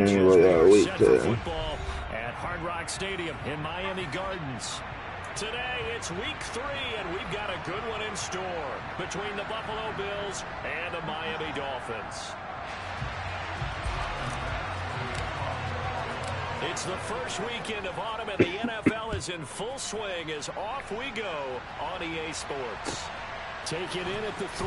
Wait football at Hard Rock Stadium in Miami Gardens. Today, it's week 3, and we've got a good one in store between the Buffalo Bills and the Miami Dolphins. It's the first weekend of autumn, and the NFL is in full swing as off we go on EA Sports. Take it in at the 3.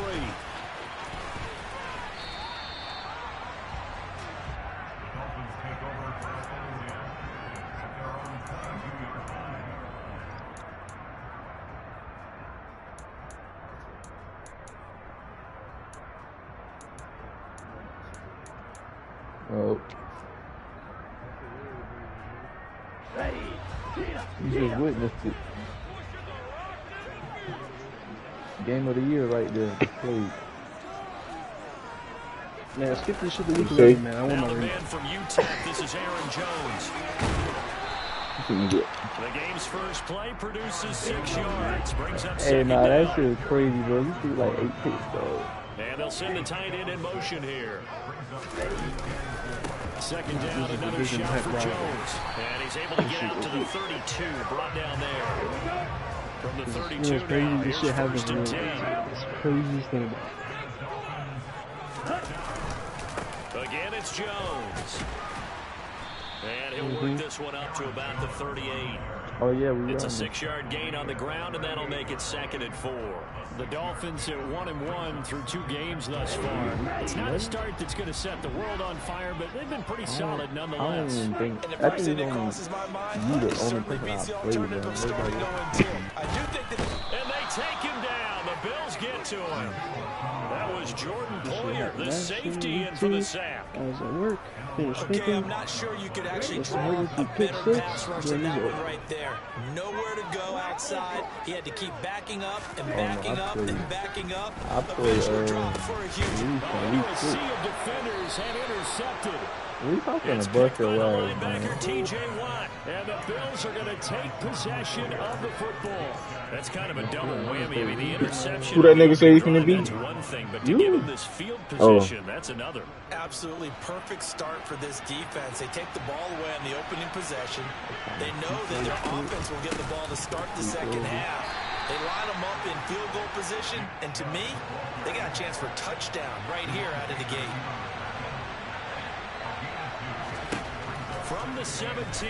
Oh. You just witnessed it. Game of the year right there. Played. Man, skip this shit to week 11, man. I want my man from UTEP. This is Aaron Jones. The game's first play produces 6 yards. Brings up second down. That shit is crazy, bro. You see like 8 picks, dog. And they'll send the tight end in motion here. Second down, another shot for Jones. And he's able to get out to the 32, brought down there. From the 32 now, here's first and 10. It's craziest thing. Again, it's Jones. And he'll work this one up to about the 38. Oh, yeah, it's a 6-yard gain on the ground, and that'll make it 2nd and 4. The Dolphins at 1-1 through 2 games thus far. It's not a start that's going to set the world on fire, but they've been pretty solid nonetheless. I don't even think. I think it's only the only person I played there. And they take him down. The Bills get to him. That was Jordan Poyer, the safety, in for the sack. I was at work. Okay, I'm not sure you could actually draw a better pass rush than that one right there. Nowhere to go outside. He had to keep backing up and backing up and backing up. Eventually dropped for a huge. A sea of defenders had intercepted. We talking to Buster Wells, linebacker T.J. Watt, and the Bills are going to take possession of the football. That's kind of a double whammy. I mean, the interception. Who that nigga say he's going to be? That's one thing, but to give him this field position, that's another. Absolutely perfect start for this defense. They take the ball away on the opening possession. They know that their offense will get the ball to start the second half. They line them up in field goal position, and to me, they got a chance for a touchdown right here out of the gate. From the 17,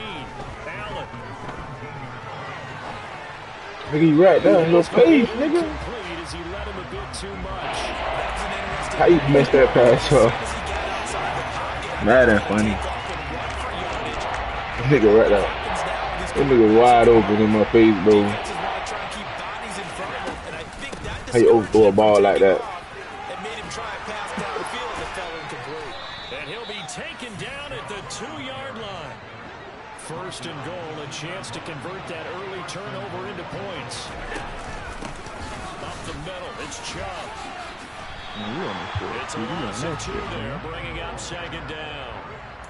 Allen. Nigga, you right there on your face, nigga. As he let him a bit too much. How you messed that pass up? Mad and funny. That nigga right there. That nigga wide open in my face, bro. How you overthrow a ball like that? And he'll be taken down at the 2-yard line. First and goal, a chance to convert that early turnover into points. Up the middle, it's Chubb. It's a loss of 2 there, bringing up second down.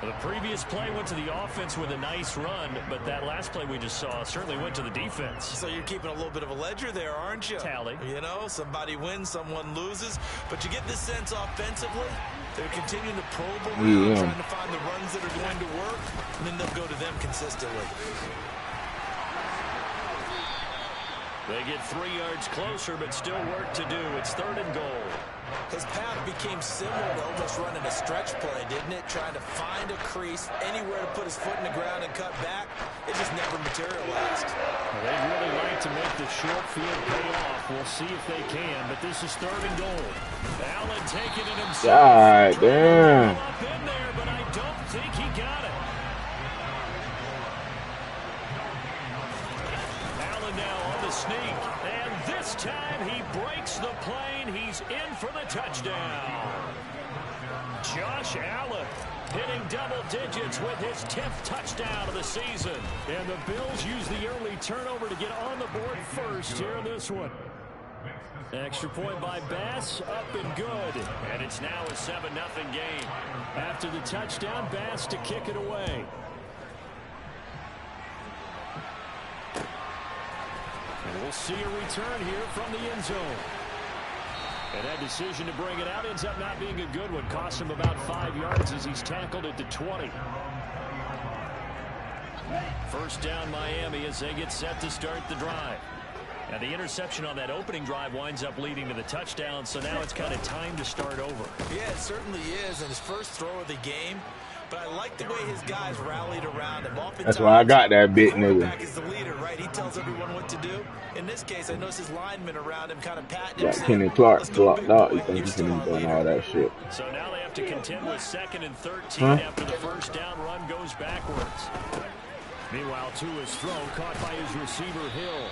The previous play went to the offense with a nice run, but that last play we just saw certainly went to the defense. So you're keeping a little bit of a ledger there, aren't you? Tally. You know, somebody wins, someone loses, but you get this sense offensively, they're continuing to probe around, trying to find the runs that are going to work, and then they'll go to them consistently. They get 3 yards closer, but still work to do. It's 3rd and goal. His path became similar to almost running a stretch play, didn't it? Trying to find a crease, anywhere to put his foot in the ground and cut back. It just never materialized. Well, they'd really like to make the short field pay off. We'll see if they can, but this is 3rd and goal. Allen taking it himself. God damn. Up in there, but I don't think he got it. Allen now on the sneak, and this time he breaks the plane. He's in for the touchdown. Josh Allen hitting double digits with his 10th touchdown of the season. And the Bills use the early turnover to get on the board first here in this one. Extra point by Bass, up and good. And it's now a 7-0 game. After the touchdown, Bass to kick it away. And we'll see a return here from the end zone. And that decision to bring it out ends up not being a good one. Costs him about 5 yards as he's tackled at the 20. First down Miami as they get set to start the drive. And the interception on that opening drive winds up leading to the touchdown, so now it's kind of time to start over. Yeah, it certainly is, and his first throw of the game. But I like the way his guys rallied around him. That's why I got that bit, nigga. Quarterback is the leader, right? He tells everyone what to do. In this case, I noticed his linemen around him kind of patting him. Got Kenny Clark blocked out. You think he can be doing all that shit? So now they have to contend with 2nd and 13 after the first down run goes backwards. Meanwhile, Tua's throw caught by his receiver, Hill.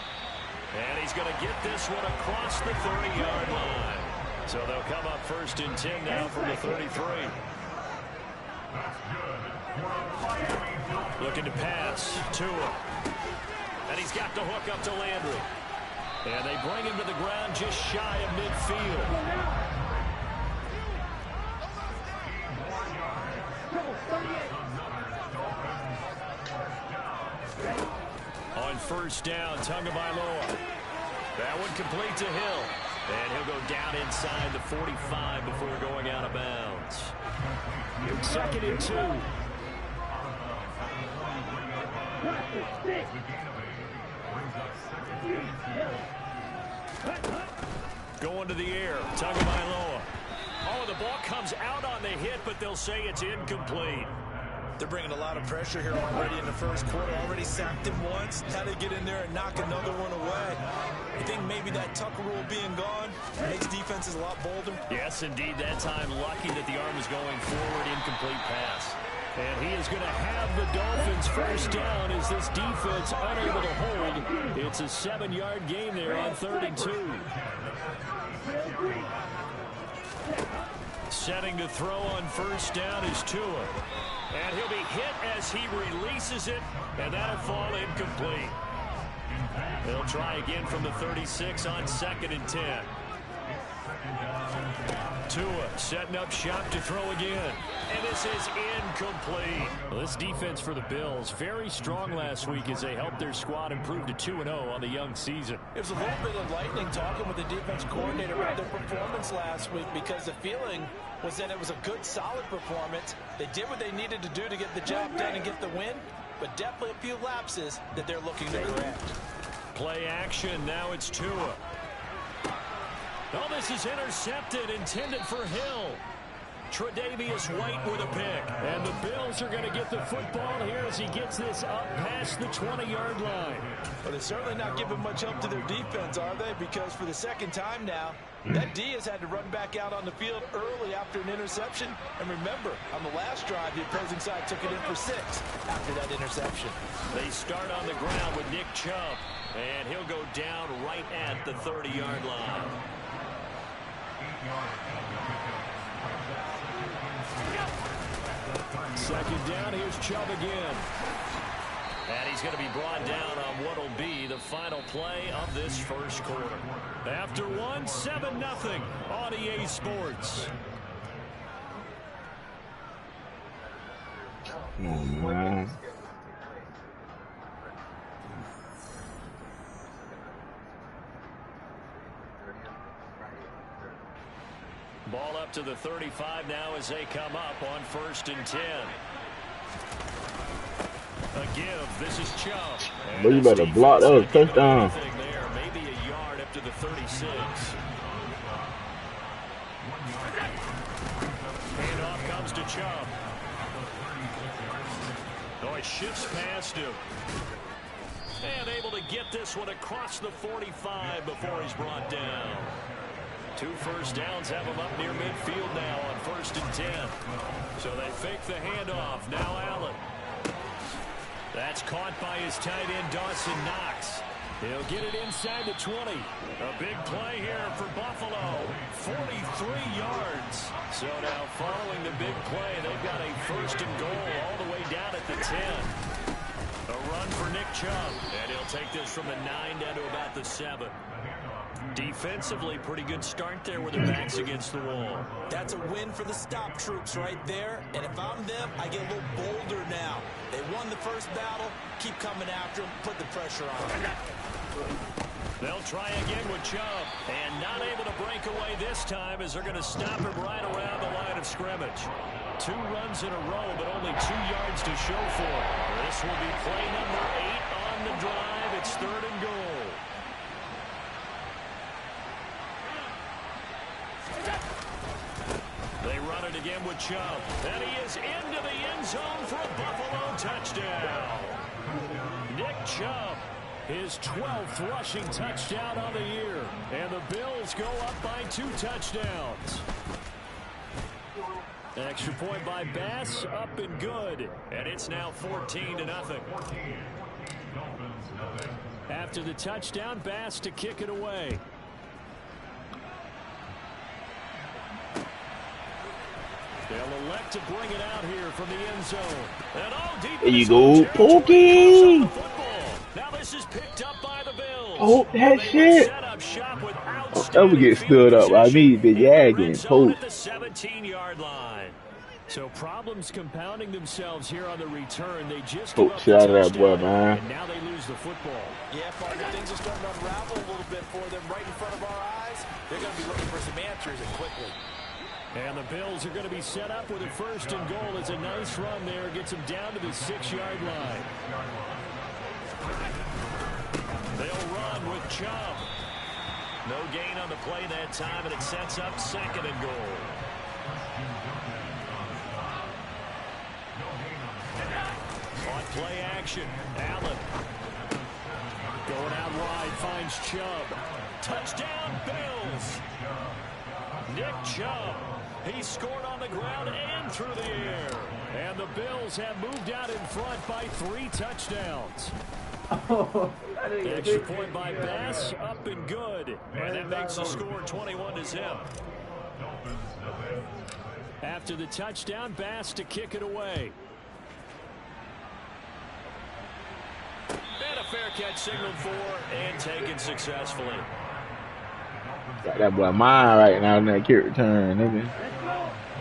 And he's going to get this one across the 30-yard line. So they'll come up 1st and 10 now from the 33. Looking to pass, Tua. And he's got the hook up to Landry. And they bring him to the ground just shy of midfield. On first down, Tagovailoa. That one complete to Hill. And he'll go down inside the 45 before going out of bounds. 2nd and 2. Going to the air, Tagovailoa. Oh, the ball comes out on the hit, but they'll say it's incomplete. They're bringing a lot of pressure here already in the first quarter. Already sacked him once. How to get in there and knock another one away. You think maybe that Tucker rule being gone makes defenses a lot bolder? Yes, indeed. That time lucky that the arm is going forward. Incomplete pass. And he is going to have the Dolphins first down as this defense unable to hold. It's a 7-yard gain there on 32. Setting to throw on first down is Tua. And he'll be hit as he releases it, and that'll fall incomplete. They'll try again from the 36 on 2nd and 10. Tua setting up shop to throw again. And this is incomplete. Well, this defense for the Bills, very strong last week as they helped their squad improve to 2-0 on the young season. It was a little bit enlightening talking with the defense coordinator about their performance last week because the feeling was that it was a good, solid performance. They did what they needed to do to get the job done and get the win, but definitely a few lapses that they're looking to correct. Play action. Now it's Tua. Oh, this is intercepted, intended for Hill. Tre'Davious White with a pick. And the Bills are going to get the football here as he gets this up past the 20-yard line. Well, they're certainly not giving much help to their defense, are they? Because for the second time now, that D has had to run back out on the field early after an interception. And remember, on the last drive, the opposing side took it in for 6 after that interception. They start on the ground with Nick Chubb. And he'll go down right at the 30-yard line. Second down, here's Chubb again. And he's going to be brought down on what will be the final play of this first quarter. After one, 7-0 on EA Sports. Oh, man. Ball up to the 35 now as they come up on 1st and 10. A give. This is Chubb. But you better block those touchdown. There, maybe a yard up to the 36. Handoff comes to Chubb. Oh, it shifts past him. And able to get this one across the 45 before he's brought down. 2 first downs have him up near midfield now on 1st and 10. So they fake the handoff. Now Allen. That's caught by his tight end, Dawson Knox. He'll get it inside the 20. A big play here for Buffalo. 43 yards. So now following the big play, they've got a 1st and goal all the way down at the 10. A run for Nick Chubb. And he'll take this from the 9 down to about the 7. Defensively, pretty good start there with their backs against the wall. That's a win for the stop troops right there. And if I'm them, I get a little bolder now. They won the first battle. Keep coming after them. Put the pressure on them. They'll try again with Chubb. And not able to break away this time as they're going to stop him right around the line of scrimmage. 2 runs in a row, but only 2 yards to show for it. This will be play number 8 on the drive. It's 3rd and goal. They run it again with Chubb. And he is into the end zone for a Buffalo touchdown. Nick Chubb, his 12th rushing touchdown on the year. And the Bills go up by 2 touchdowns. Extra point by Bass, up and good. And it's now 14-0. After the touchdown, Bass to kick it away. They'll elect to bring it out here from the end zone. And deep there you go, Pokey. Now this is picked up by the Bills. Oh, that shit. That would get stood up by me, big yagging. Poke. At the 17-yard line. So problems compounding themselves here on the return. They just shit out of that boy, man. And now they lose the football. Yeah, partner, things are starting to unravel a little bit for them right in front of our eyes. They're going to be looking for some answers and quickly. And the Bills are going to be set up with a 1st and goal. It's a nice run there. Gets them down to the 6-yard line. They'll run with Chubb. No gain on the play that time, and it sets up 2nd and goal. On play action, Allen. Going out wide, finds Chubb. Touchdown, Bills. Nick Chubb. He scored on the ground and through the air. And the Bills have moved out in front by 3 touchdowns. Extra point by Bass, up and good. And that makes the score 21-0. After the touchdown, Bass to kick it away. And a fair catch signaled for and taken successfully. Got that boy mine right now in that kick return, nigga.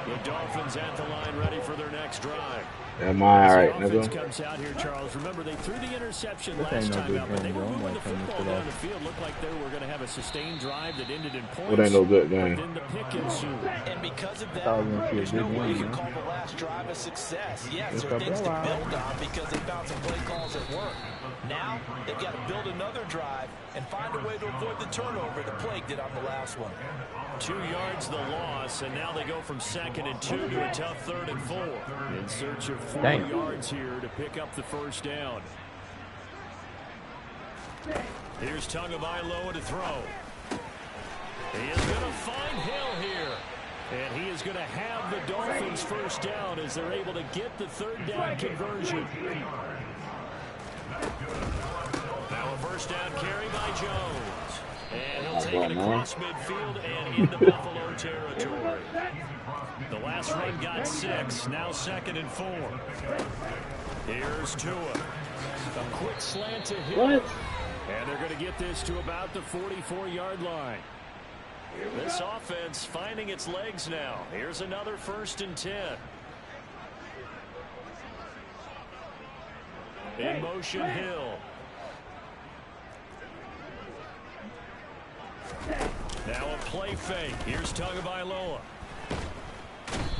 The Dolphins at the line, ready for their next drive. That mine right, nigga. Nigga. Comes out here, Charles. Remember, they threw the interception last time out, but they were moving the football down the field. Looked like they were going to have a sustained drive that ended in points. It ain't no good game. Then the pick ensued. And because of that, there's no way you can call the last drive a success. Yes, there are things to build on because they found some play calls that work. Now, they've got to build another drive and find a way to avoid the turnover the Plague did on the last one. 2 yards the loss, and now they go from 2nd and 2 to a tough 3rd and 4. In search of 4 yards here to pick up the 1st down. Here's Tagovailoa to throw. He is going to find Hill here. And he is going to have the Dolphins 1st down as they're able to get the 3rd down conversion. Now a 1st down carry by Jones. And he'll take it across midfield and into Buffalo territory. The last run got 6. Now 2nd and 4. Here's Tua. A quick slant to Hill. And they're going to get this to about the 44-yard line. This offense finding its legs now. Here's another 1st and 10. In motion, Hill. Now a play fake. Here's Tagovailoa.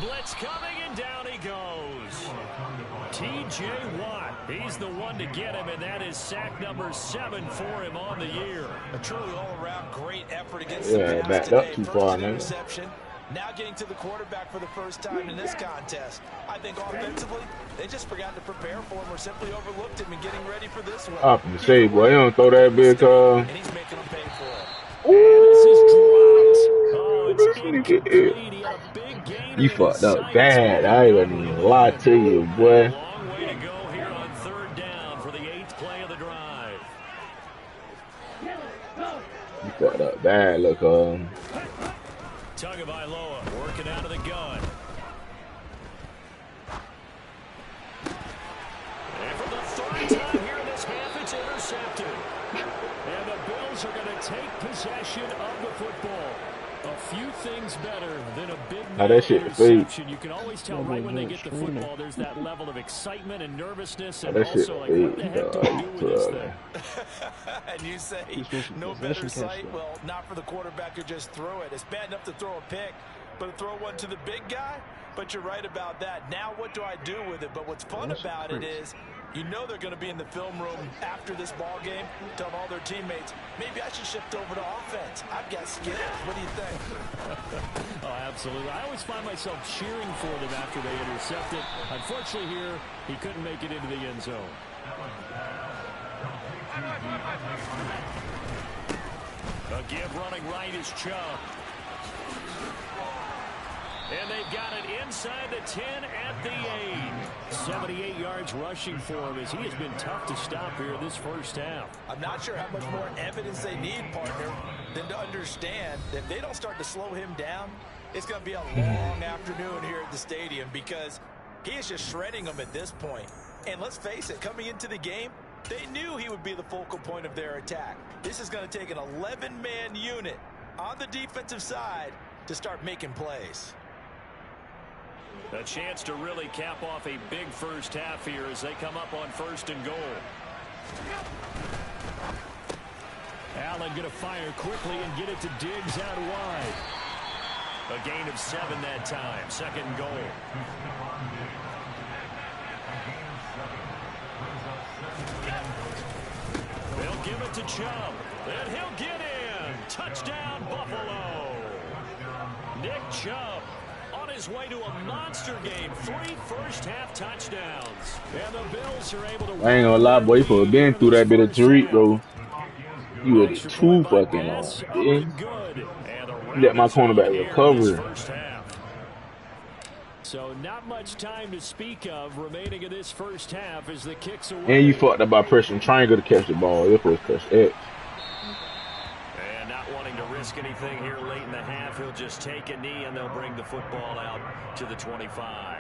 Blitz coming, and down he goes. T.J. Watt. He's the one to get him, and that is sack number 7 for him on the year. A truly all-around great effort against the pass backed today. up too far, man. Interception. Now getting to the quarterback for the 1st time in this contest. I think offensively, they just forgot to prepare for him or simply overlooked him in getting ready for this one. Up and say, boy, you don't throw that big, And he's making them pay for it. This is dropped. Oh, it's incomplete. He had a big gain. You fucked up bad. I ain't gonna even lie to you, boy. A long way to go here on 3rd down for the 8th play of the drive. You fucked up bad, look, Tagovailoa working out of the gun. And for the 3rd time here in this half, it's intercepted. And the Bills are going to take possession of the football. A few things better than a big That shit interception. You can always tell right when they get the football, there's that level of excitement and nervousness, and also like, what the heck do we do with this thing? And you say, no better sight? Well, not for the quarterback to just throw it. It's bad enough to throw a pick, but to throw one to the big guy? But you're right about that. Now what do I do with it? But what's fun about it is, you know they're going to be in the film room after this ball game, telling all their teammates, maybe I should shift over to offense. I've got skills. What do you think? Oh, absolutely. I always find myself cheering for them after they intercept it. Unfortunately here, he couldn't make it into the end zone. A give running right is Chubb. And they've got it inside the 10 at the 8. 78 yards rushing for him as he has been tough to stop here this first half. I'm not sure how much more evidence they need, partner, than to understand that if they don't start to slow him down, it's going to be a long afternoon here at the stadium because he is just shredding them at this point. And let's face it, coming into the game, they knew he would be the focal point of their attack. This is going to take an 11-man unit on the defensive side to start making plays. A chance to really cap off a big first half here as they come up on 1st and goal. Allen going to fire quickly and get it to Diggs out wide. A gain of 7 that time. 2nd and goal. They'll give it to Chubb. And he'll get in. Touchdown, Buffalo. Nick Chubb on his way to a monster game. 3 first-half touchdowns. And the Bills are able to... I ain't gonna lie, boy, for being through that bit of Tariq, bro. You were too fucking long. You let my cornerback recover. So not much time to speak of remaining in this first half as the kicks away. And you fucked up by pressing triangle to catch the ball. You're supposed to catch X. And not wanting to risk anything here late in the half, he'll just take a knee and they'll bring the football out to the 25.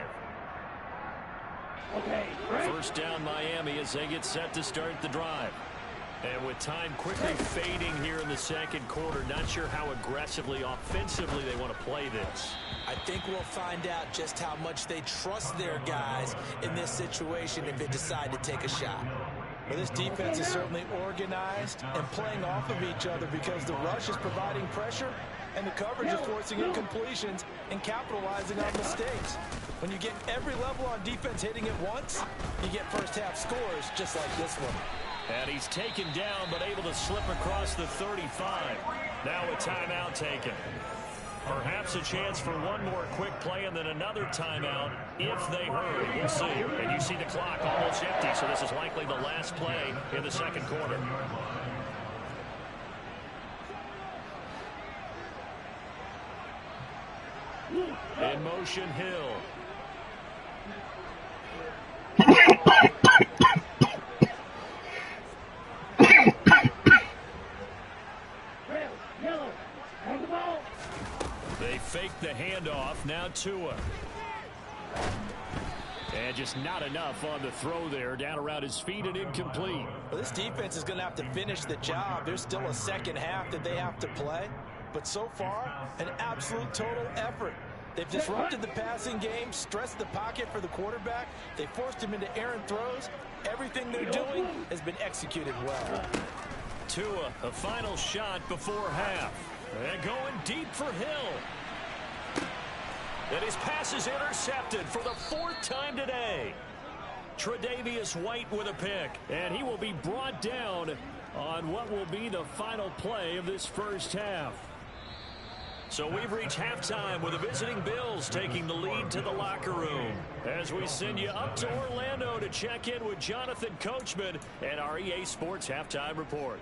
Okay, first down Miami as they get set to start the drive. And with time quickly fading here in the 2nd quarter, not sure how aggressively, offensively they want to play this. I think we'll find out just how much they trust their guys in this situation if they decide to take a shot. Well, this defense is certainly organized and playing off of each other because the rush is providing pressure and the coverage is forcing incompletions and capitalizing on mistakes. When you get every level on defense hitting at once, you get first-half scores just like this one. And he's taken down, but able to slip across the 35. Now a timeout taken. Perhaps a chance for one more quick play and then another timeout if they hurry. We'll see. And you see the clock almost empty, so this is likely the last play in the 2nd quarter. In motion, Hill. They fake the handoff. Now Tua. And just not enough on the throw there. Down around his feet and incomplete. Well, this defense is going to have to finish the job. There's still a 2nd half that they have to play. But so far, an absolute total effort. They've disrupted the passing game, stressed the pocket for the quarterback. They forced him into errant throws. Everything they're doing has been executed well. Tua, a final shot before half. And going deep for Hill. And his pass is intercepted for the 4th time today. Tre'Davious White with a pick. And he will be brought down on what will be the final play of this first half. So we've reached halftime with the visiting Bills taking the lead to the locker room. As we send you up to Orlando to check in with Jonathan Coachman and our EA Sports Halftime Report.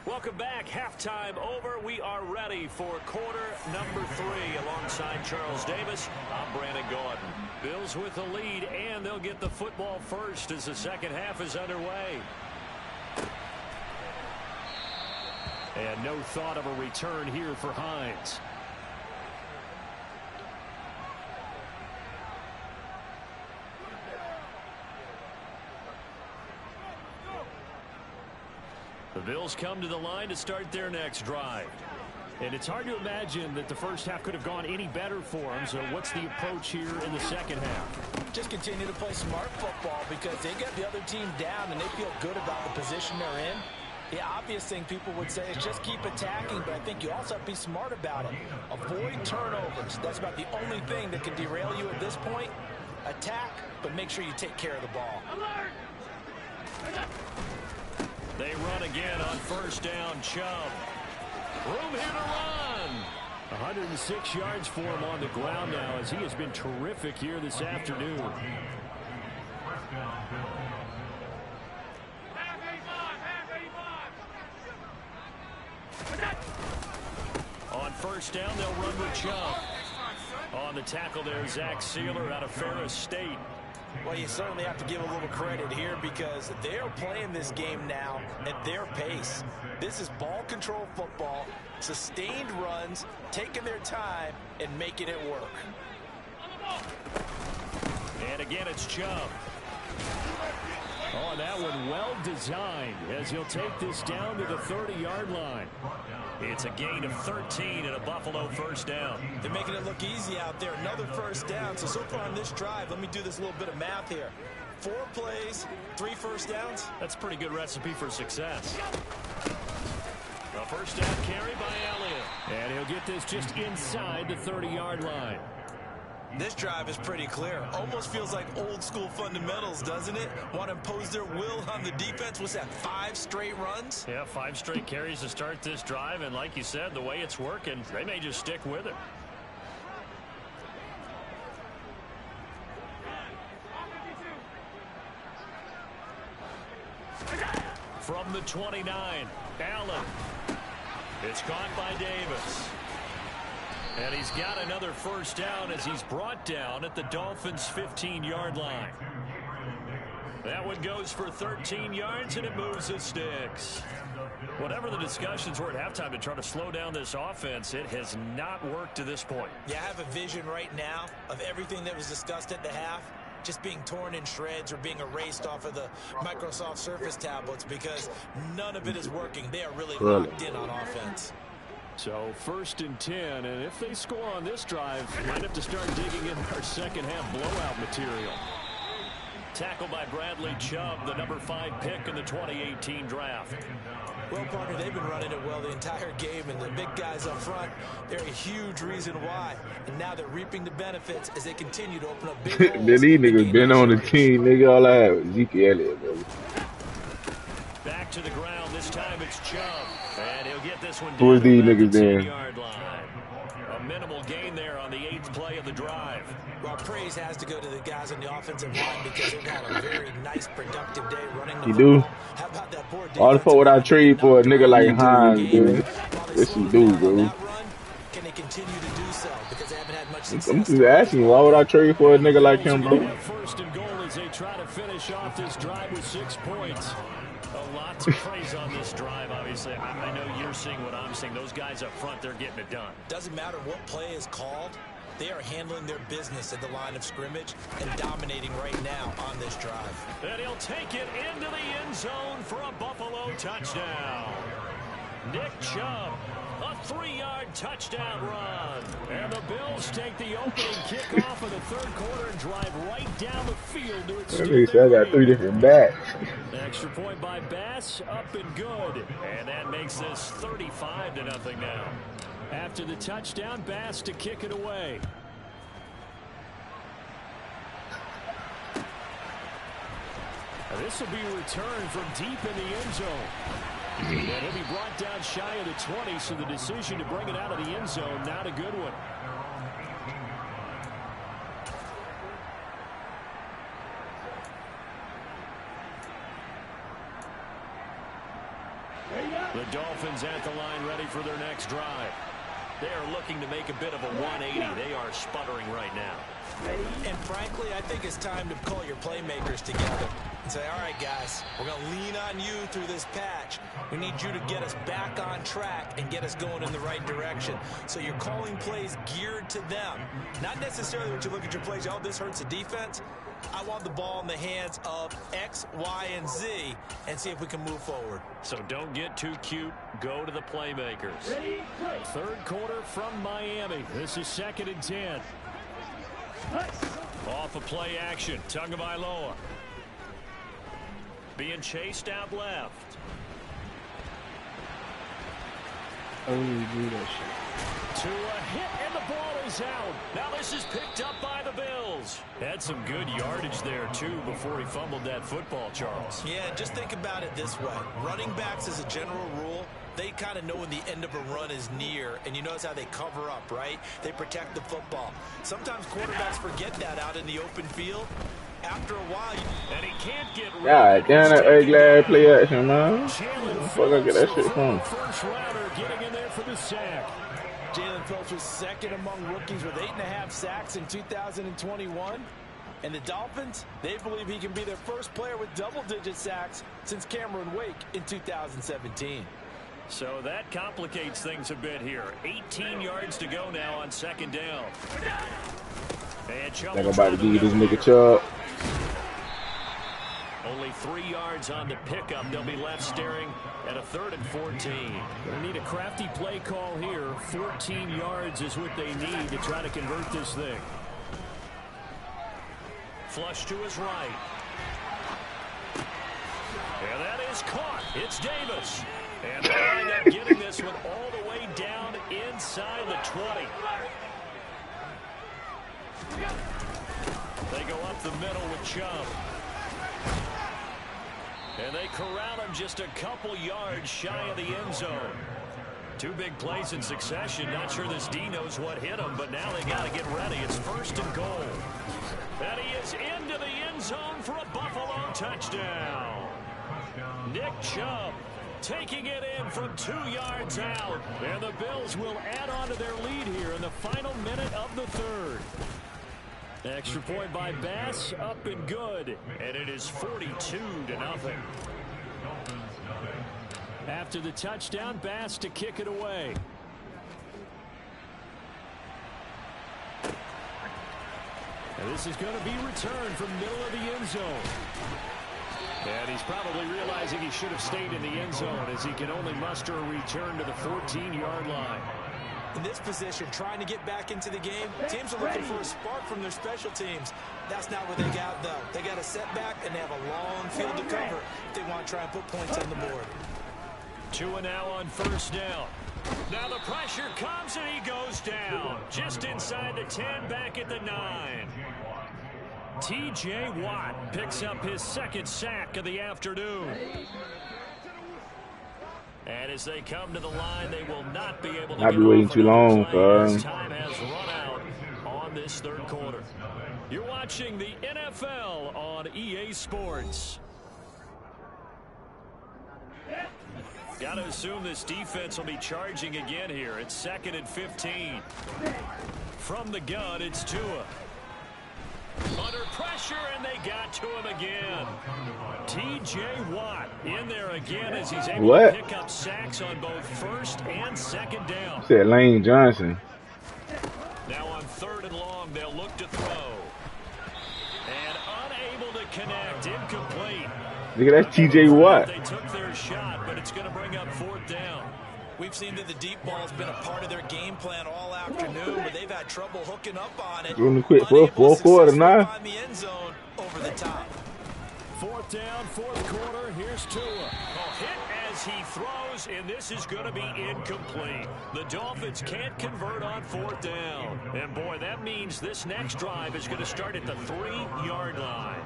Welcome back. Halftime over. We are ready for quarter number 3 alongside Charles Davis. I'm Brandon Gordon. Bills with the lead, and they'll get the football first as the 2nd half is underway. And no thought of a return here for Hines. The Bills come to the line to start their next drive. And it's hard to imagine that the first half could have gone any better for them. So what's the approach here in the second half? Just continue to play smart football because they get the other team down and they feel good about the position they're in. The obvious thing people would say is just keep attacking, but I think you also have to be smart about it. Avoid turnovers. That's about the only thing that can derail you at this point. Attack, but make sure you take care of the ball. They run again on first down. Chubb. Room here to run. 106 yards for him on the ground now as he has been terrific here this afternoon. On first down, they'll run with Chubb. On the tackle there, Zach Sealer out of Ferris State. Well, you certainly have to give a little credit here because they're playing this game now at their pace. This is ball control football, sustained runs, taking their time, and making it work. And again, it's Chubb. Oh, that one well designed as he'll take this down to the 30-yard line. It's a gain of 13 and a Buffalo first down. They're making it look easy out there. Another first down. So far on this drive, let me do this little bit of math here. 4 plays, 3 first downs. That's a pretty good recipe for success. A first down carry by Elliott. And he'll get this just inside the 30-yard line. This drive is pretty clear. Almost feels like old school fundamentals, doesn't it? Want to impose their will on the defense. What's that, 5 straight runs? Yeah, 5 straight carries to start this drive. And like you said, the way it's working, they may just stick with it. From the 29, Allen. It's caught by Davis. And he's got another first down as he's brought down at the Dolphins' 15-yard line. That one goes for 13 yards, and it moves the sticks. Whatever the discussions were at halftime to try to slow down this offense, it has not worked to this point. Yeah, I have a vision right now of everything that was discussed at the half just being torn in shreds or being erased off of the Microsoft Surface tablets because none of it is working. They are really locked in on offense. So 1st and 10, and if they score on this drive, might have to start digging in our second half blowout material. Tackled by Bradley Chubb, the number 5 pick in the 2018 draft. Well, partner, they've been running it well the entire game, and the big guys up front, they're a huge reason why. And now they're reaping the benefits as they continue to open up big holes. These niggas been on the team, nigga. All I have is Zeke Elliott, baby. Back to the ground. This time it's Chubb. And he'll get this one down. Who is these niggas then? A minimal gain there on the 8th play of the drive. Well, praise has to go to the guys on the offensive line because they've had a very nice, productive day running the football. Do? How about that poor all the fuck would I trade for a nigga like Hines, dude? Yes, you do, bro. Can they continue to do so? Because they haven't had much success. I'm just asking, why would I trade for a nigga like him, bro? 1st and goal as they try to finish off this drive with 6 points. A lot to praise on this drive, obviously. I know you're seeing what I'm seeing. Those guys up front, they're getting it done. Doesn't matter what play is called. They are handling their business at the line of scrimmage and dominating right now on this drive. And he'll take it into the end zone for a Buffalo touchdown. Nick Chubb, a 3-yard touchdown run. And the Bills take the opening kickoff of the 3rd quarter and drive right down the field to extend I got 3 different backs. Extra point by Bass, up and good. And that makes this 35-0 now. After the touchdown, Bass to kick it away. This will be a return from deep in the end zone. And he'll be brought down shy of the 20, so the decision to bring it out of the end zone, not a good one. The Dolphins at the line ready for their next drive. They are looking to make a bit of a 180. They are sputtering right now. And frankly, I think it's time to call your playmakers together and say, all right, guys, we're going to lean on you through this patch. We need you to get us back on track and get us going in the right direction. So you're calling plays geared to them. Not necessarily when you look at your plays, oh, this hurts the defense. I want the ball in the hands of X, Y, and Z and see if we can move forward. So don't get too cute. Go to the playmakers. Third quarter from Miami. This is 2nd and 10. Off of play action. Tagovailoa. Being chased out left. I really do that shit. To a hit, and the ball is out. Now this is picked up by the Bills. Had some good yardage there, too, before he fumbled that football, Charles. Yeah, just think about it this way. Running backs, as a general rule, they kind of know when the end of a run is near, and you notice how they cover up, right? They protect the football. Sometimes quarterbacks forget that out in the open field. After a while, and he can't get rid God damn, that A-Glad play action, man. Where the fuck I get that shit from? First rounder getting in there for the sack. Jalen Phillips was second among rookies with 8.5 sacks in 2021. And the Dolphins, they believe he can be their first player with double-digit sacks since Cameron Wake in 2017. So that complicates things a bit here. 18 yards to go now on 2nd down. And They're about to give this nigga Chubb. Only 3 yards on the pickup. They'll be left staring at a 3rd and 14. They need a crafty play call here. 14 yards is what they need to try to convert this thing. Flush to his right. And that is caught. It's Davis. And they wind up getting this one all the way down inside the 20. They go up the middle with Chubb. And they corral him just a couple yards shy of the end zone. 2 big plays in succession. Not sure this D knows what hit him, but now they got to get ready. It's 1st and goal. And he is into the end zone for a Buffalo touchdown. Nick Chubb taking it in from 2 yards out. And the Bills will add on to their lead here in the final minute of the 3rd. Extra point by Bass, up and good. And it is 42-0. After the touchdown, Bass to kick it away. And this is going to be returned from middle of the end zone. And he's probably realizing he should have stayed in the end zone as he can only muster a return to the 14-yard line. In this position, trying to get back into the game, teams are looking for a spark from their special teams. That's not what they got, though. They got a setback, and they have a long field to cover if they want to try and put points on the board. 2 and now on 1st down. Now the pressure comes, and he goes down. Just inside the 10, back at the 9. T.J. Watt picks up his 2nd sack of the afternoon. And as they come to the line, they will not be able to. I'll be waiting too long, time has run out on this 3rd quarter. You're watching the NFL on EA Sports. Got to assume this defense will be charging again here. It's 2nd and 15. From the gun, it's Tua. Under pressure, and they got to him again. T.J. Watt in there again as he's able to pick up sacks on both 1st and 2nd down. Said Lane Johnson. Now on 3rd and long, they'll look to throw. And unable to connect, incomplete. Look at that T.J. Watt. They took their shot, but it's going to bring up 4th down. We've seen that the deep ball has been a part of their game plan all afternoon, but they've had trouble hooking up on it. Doing the quick for 4th quarter now. Find the end zone over the top. 4th down, 4th quarter. Here's Tua. A hit as he throws, and this is going to be incomplete. The Dolphins can't convert on 4th down. And boy, that means this next drive is going to start at the 3-yard line.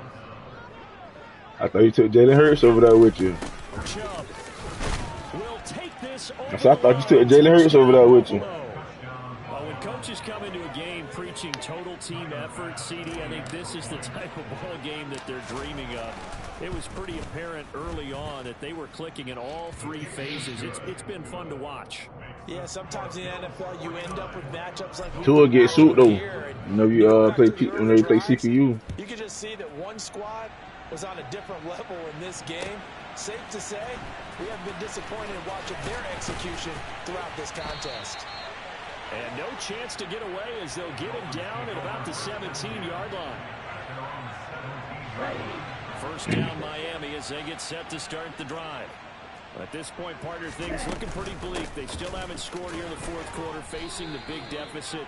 I thought you took Jalen Hurts over there with you. Chubb will take this over. So I thought you took Jalen Hurts over there with you. When coaches come into a game preaching total team effort, CD, I think this is the type of ball game that they're dreaming of. It was pretty apparent early on that they were clicking in all 3 phases. It's been fun to watch. Yeah, sometimes in the NFL you end up with matchups like Tua gets sued though. Whenever you play CPU. You can just see that one squad was on a different level in this game. Safe to say, we have been disappointed in watching their execution throughout this contest. And no chance to get away as they'll get him down at about the 17-yard line. First down Miami as they get set to start the drive. At this point, partner, things looking pretty bleak. They still haven't scored here in the fourth quarter, facing the big deficit.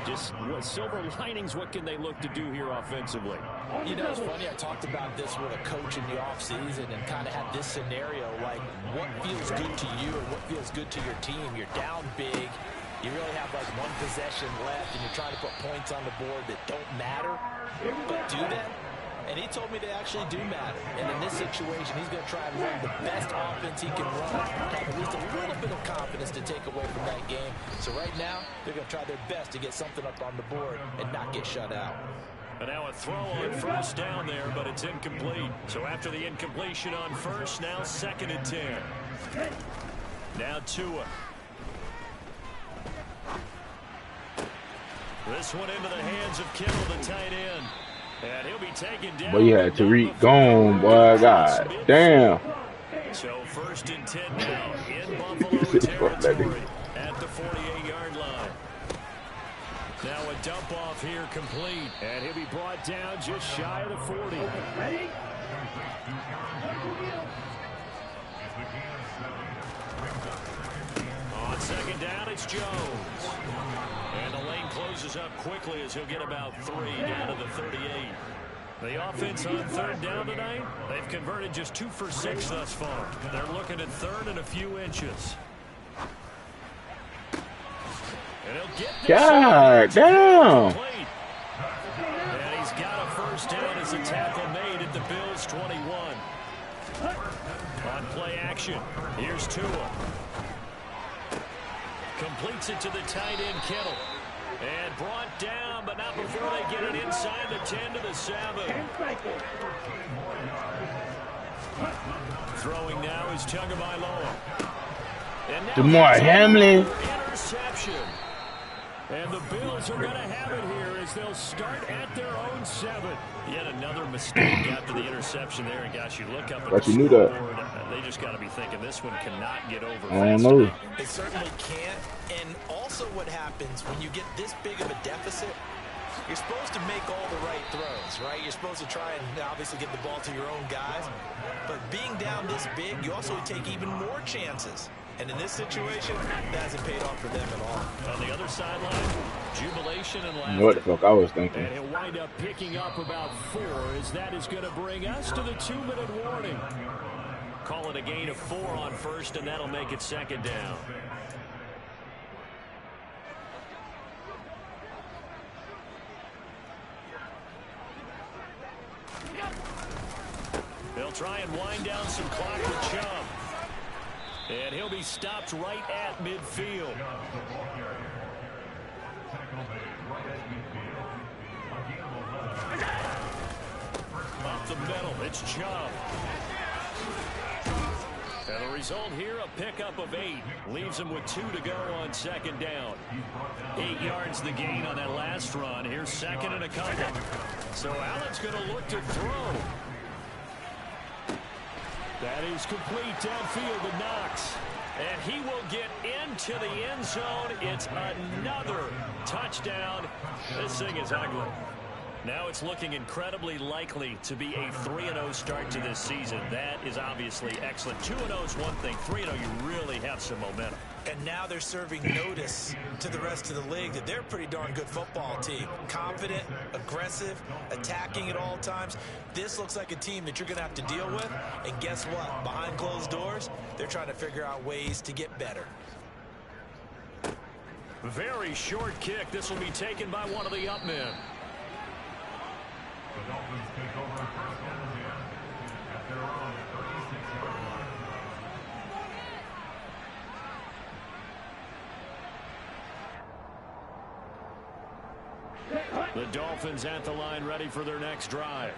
Just what silver linings, what can they look to do here offensively? You know, it's funny, I talked about this with a coach in the offseason and kind of had this scenario, like what feels good to you and what feels good to your team. You're down big. You really have like one possession left, and you're trying to put points on the board that don't matter. But do that? And he told me they actually do matter. And in this situation, he's going to try and run the best offense he can run, have at least a little bit of confidence to take away from that game. So right now, they're going to try their best to get something up on the board and not get shut out. And now a throw on first down there, but it's incomplete. So after the incompletion on first, now 2nd and 10. Now Tua. This one into the hands of Kittle, the tight end. And he'll be taken down. Boy, you had Tariq gone, boy. God damn. So 1st and 10 now in Buffalo territory at the 48-yard line. Now a dump off here complete. And he'll be brought down just shy of the 40. On 2nd down, it's Jones. And the lane closes up quickly as he'll get about 3 down to the 38. The offense on 3rd down tonight, they've converted just 2 for 6 thus far. They're looking at 3rd and a few inches. And he'll get this. God damn. And he's got a first down as a tackle made at the Bills' 21. On play action, here's Tua. Completes it to the tight end, Kittle. And brought down, but not before they get it inside the 10 to the 7. Throwing now is Tagovailoa. And now DeMar Hamlin. Interception. And the Bills are going to have it here as they'll start at their own 7. Yet another mistake after the interception there. And gosh, you look up at But the you knew that. scoreboard, they just got to be thinking this one cannot get over. I don't know. It certainly can't. And also what happens when you get this big of a deficit, you're supposed to make all the right throws, right? You're supposed to try and obviously get the ball to your own guys. But being down this big, you also take even more chances. And in this situation, that hasn't paid off for them at all. On the other sideline, jubilation and laughter. You know what the fuck I was thinking. And he'll wind up picking up about 4 as that is going to bring us to the 2-minute warning. Call it a gain of 4 on first, and that'll make it 2nd down. They'll try and wind down some clock with Chubb. And he'll be stopped right at midfield. Off the middle, it's Chubb. And the result here, a pickup of 8. Leaves him with 2 to go on 2nd down. 8 yards the gain on that last run. Here's 2nd and a couple. So Allen's going to look to throw. That is complete downfield to Knox. And he will get into the end zone. It's another touchdown. This thing is ugly. Now it's looking incredibly likely to be a 3-0 start to this season. That is obviously excellent. 2-0 is one thing. 3-0, you really have some momentum. And now they're serving notice to the rest of the league that they're a pretty darn good football team. Confident, aggressive, attacking at all times. This looks like a team that you're going to have to deal with. And guess what? Behind closed doors, they're trying to figure out ways to get better. Very short kick. This will be taken by one of the up men. The Dolphins take over 1st down and 10 at their own 36-yard line. The Dolphins at the line, ready for their next drive.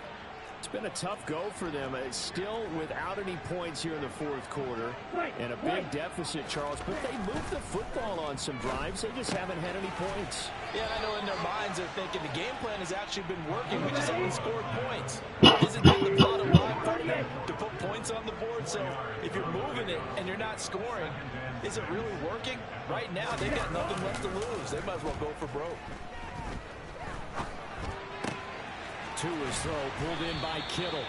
It's been a tough go for them. It's still without any points here in the fourth quarter. And a big deficit, Charles. But they moved the football on some drives. They just haven't had any points. Yeah, I know in their minds they're thinking the game plan has actually been working. We just haven't scored points. Isn't that the bottom line for them? To put points on the board. So if you're moving it and you're not scoring, is it really working? Right now, they've got nothing left to lose. They might as well go for broke. Tua's throw pulled in by Kittle.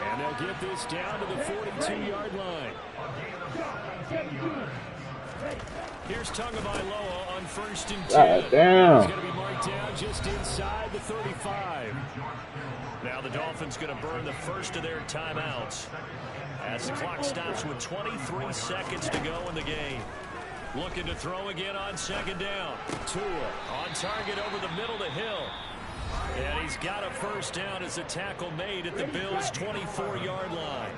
And they'll get this down to the 42-yard line. Here's Tagovailoa on 1st and 10. Damn. He's going to be marked down just inside the 35. Now the Dolphins going to burn the first of their timeouts as the clock stops with 23 seconds to go in the game. Looking to throw again on 2nd down. Tua on target over the middle to Hill. And he's got a first down as a tackle made at the Bills' 24-yard line.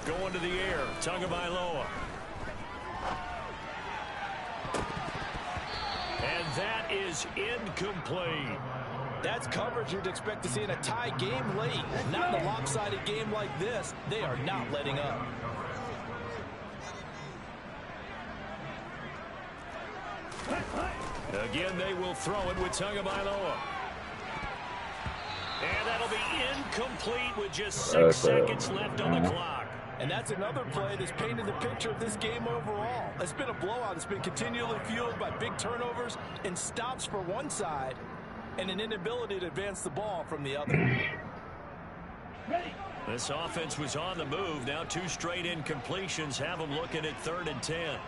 Going to the air, Tagovailoa. And that is incomplete. That's coverage you'd expect to see in a tie game late. Not in a lopsided game like this. They are not letting up. Again, they will throw it with Tagovailoa. And that'll be incomplete with just 6 seconds left on the clock. And that's another play that's painted the picture of this game overall. It's been a blowout. It's been continually fueled by big turnovers and stops for one side and an inability to advance the ball from the other. This offense was on the move. Now 2 straight incompletions have them looking at 3rd and 10.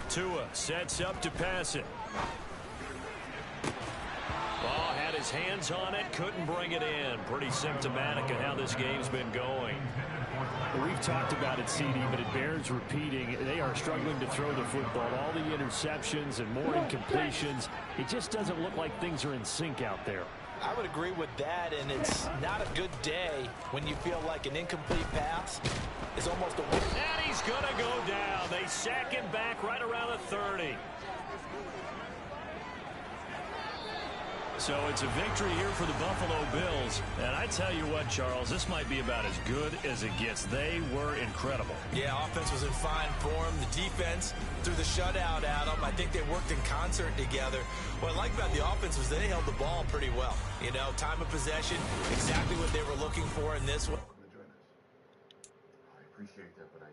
Tua sets up to pass it. Ball had his hands on it, couldn't bring it in. Pretty symptomatic of how this game's been going. We've talked about it, CD, but it bears repeating. They are struggling to throw the football. All the interceptions and more incompletions. It just doesn't look like things are in sync out there. I would agree with that, and it's not a good day when you feel like an incomplete pass is almost a win. And he's going to go down. They sack him back right around the 30. So it's a victory here for the Buffalo Bills. And I tell you what, Charles, this might be about as good as it gets. They were incredible. Yeah, offense was in fine form. The defense threw the shutout at them. I think they worked in concert together. What I like about the offense was they held the ball pretty well. You know, time of possession, exactly what they were looking for in this one. I appreciate that, but I